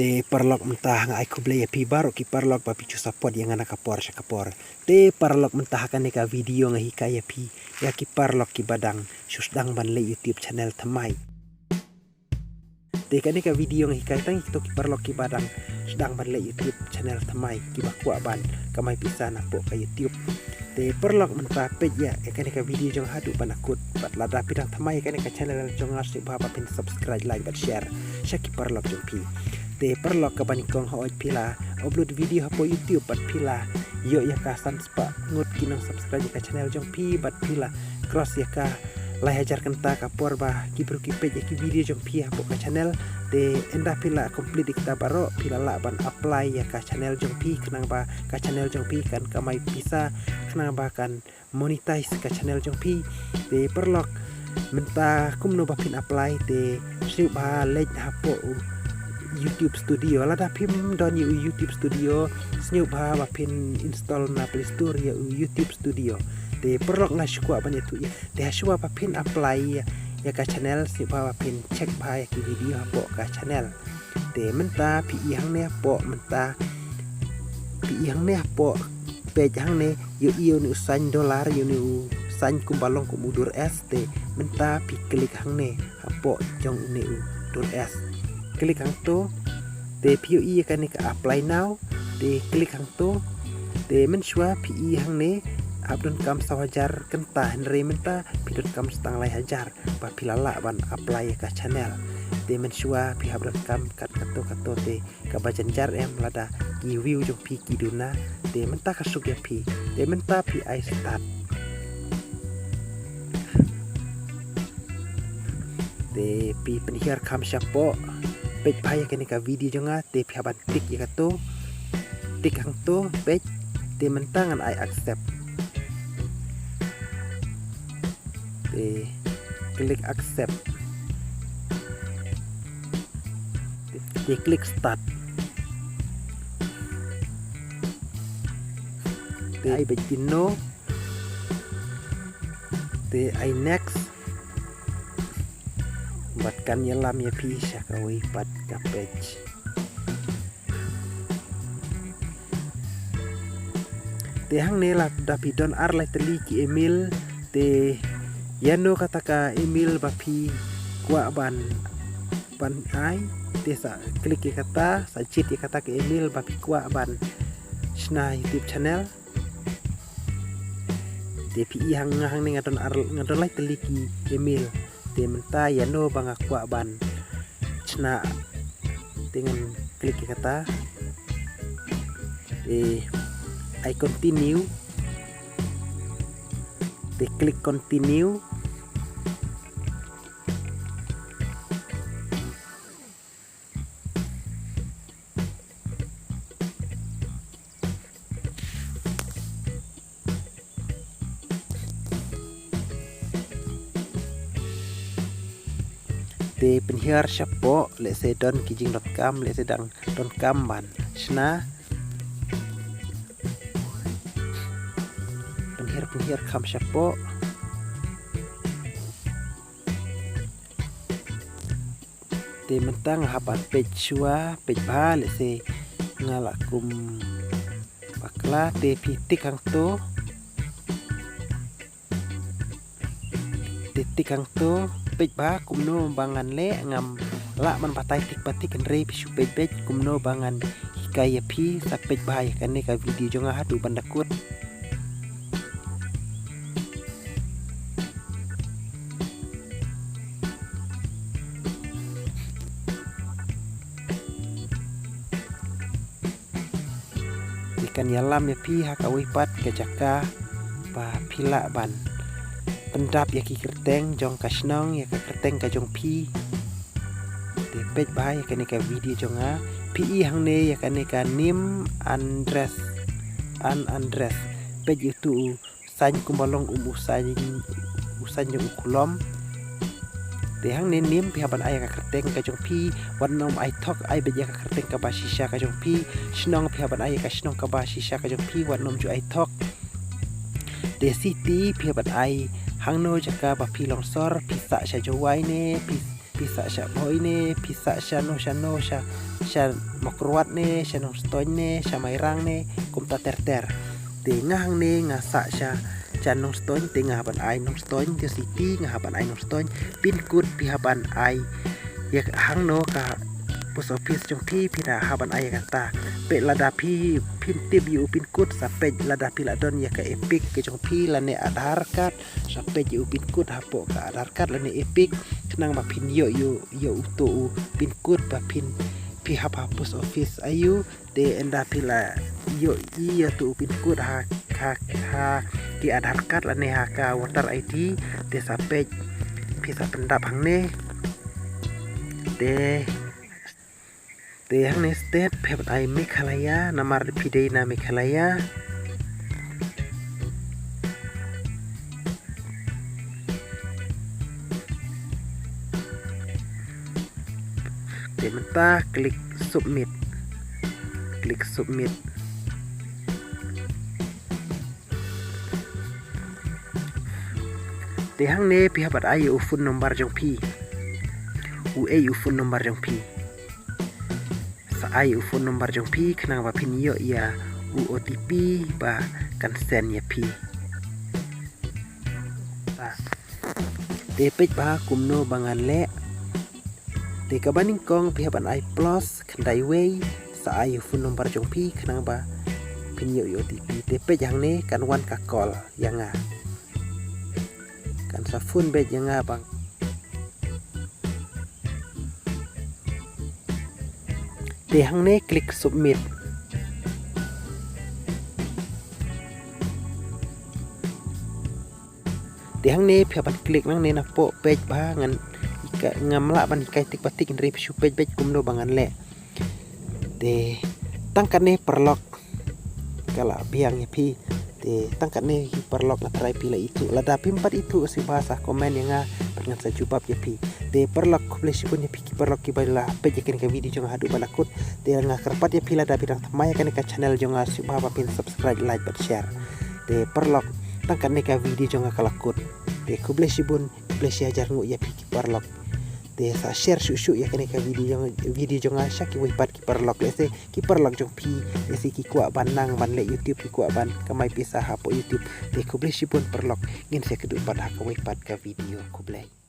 Te parlok mentah nga aku beli pi baru ki parlok pa picu support yang anak kapor syakapor. Te parlok mentah kan neka video nga hikaya pi ya ki parlok ki badang susdang ban le YouTube channel thamai. Te kan neka video nga hikaya tang itu ki parlok ki badang sedang ban le YouTube channel thamai ki bakwa ban kamai pisan apo ka YouTube. Te parlok mentah page ya kan neka video jong hadu banakut bat lada pidang thamai kan neka channel jong ngasih bapa pin subscribe like bat share syaki parlok jong pi. Te parlok ka banikong haoj pila upload video hapo YouTube bat pila yo ya ka san spa ngut kinong subscribe ka channel jong pi bat pila cross ya ka lai hajar kenta ka porba kibru ki page ki video jong pi hapo ka channel te enda pila complete kita baro pila la ban apply ya ka channel jong pi kenang ba ka channel jong pi kan kamai bisa kenang ba kan monetize ka channel jong pi te parlok menta kumno ba pin apply te siu ba lej hapo YouTube Studio lada pim don YouTube Studio sniu ba pin install na Play Store ya YouTube Studio te perlok nga syukwa ban itu ya te syukwa ba pin apply ya ka channel sniu ba pin check ba ya ki video hapo ka channel te menta pi hang ne po menta pi hang ne po page hang ne yo ni usan dolar yo ni usan kumbalong kumudur es te menta pi klik hang ne hapo jong ne dur es klik hang to te POE kan ka apply now te klik hang to te mensua PE hang ne abdon kam sawajar kenta henry menta pidon kam setang lai hajar ba pilala ban apply ka channel te mensua pi abdon kam kat kato te ka bajanjar em lada ki view jong pi kiduna te menta ka suk ya pi te menta pi I start te pi penhiar kam syapo page paya kene ka video jonga te phaban klik ya kato tik hang to page te mentangan I accept te klik accept te klik start te I begin no te I next batkan yelam ya pisah kawi pat ka page te hang ne la dapidon ar lai teli ki email te yano kata ka email bapi kwa ban ai te sa klik ya kata sa chit ya kata ke email bapi kwa ban sna YouTube channel te pi hang ne ngadon lai teli ki email te menta yano banga kwa ban chna dengan klik kata I continue te klik continue te penhiar syapo le se don kijing.com le se dang .com ban sna penhiar kam syapo te mentang hapat page shua page ba le se ngalakum bakla te pitik hang to titik hang to page ba kumno bangan le ngam la man patai tik patik re pisu page kumno bangan hikaya pi sa page ba ya kan ka video jonga hadu bandakut ikan yalam ya pi hakawi pat kejaka ba pila ban pendap ya ki kerteng jong kasnong ya ka kerteng ka jong pi te page ba ya kan ka video jonga pi hang ne ya kan ka nim andres page itu san kumbalong usan jong kulom te hang ne nim pi haban ay ka kerteng ka jong pi wan nom I talk ay be ya ka kerteng ka ba shisha ka jong pi snong pi haban ay ka snong ka ba shisha ka jong pi wan nom ju I talk te city pi haban ay hang no jaka ba pi longsor pisa sya jowai ne pisa sya boy ne pisa sya no sya mokruat ne sya no stoin ne sya mairang ne kum ta ter te ngang ne ngasa sya nong stoin te ngahaban ai nong stoin te city ngahaban ai nong stoin pin kut pihaban ai ya hang no ka post office jong pi pina haban ai kata pe lada pi pin tip yu pin kut sampai lada pi ladon ya ka epic ke jong pi lane Aadhaar card sampai yu pin kut hapo ka Aadhaar card lane epic kenang ba pin yo uto pin kut ba pin pi hapa post office ayu de enda pila yo iya tu pin kut ha ki Aadhaar card lane ha ka voter ID de sampai pisa pendap hang ne de hang ne state pep ai Meghalaya namar pidei na Meghalaya de mentah klik submit de hang ne pihabat ai phone number jong pi phone number jong pi sa ai phone number jong pi kenang ba pin yo ya OTP ba kan send ya pi de pej ba kumno bangan le de kabaning kong pihaban ai plus kandai way sa ai phone number jong pi kenang ba pin yo OTP de pej yang ne kan wan ka call yang kan sa phone bej yang bang de hang ne klik submit de hang ne phabat klik nang ne na po page ba ngan ngamla ban kai tik batik ndri psu page kumno bangan le de tangkat ne perlok kala biang ya pi de tangkat ne perlok na try pila itu lada pimpat itu si bahasa komen yang dengan sajubab ya pi de perlok kublesi pun ya pi perlok ki bala page kan ke video jong hadu balakut de nga kerpat ya pila da bidang tamaya kan ka channel jong subaba pin subscribe like but share de perlok tangkat ne ka video jong kalakut de kublesi pun kublesi ajar ngu ya pi perlok de sa share su ya kan ka video jong asya ki wipat ki perlok lese ki perlok jong pi lese ki kwa banang ban le YouTube ki kwa ban kamai pisah hapo YouTube de kublesi pun perlok ngin se kedu pada ka wipat ka video kublai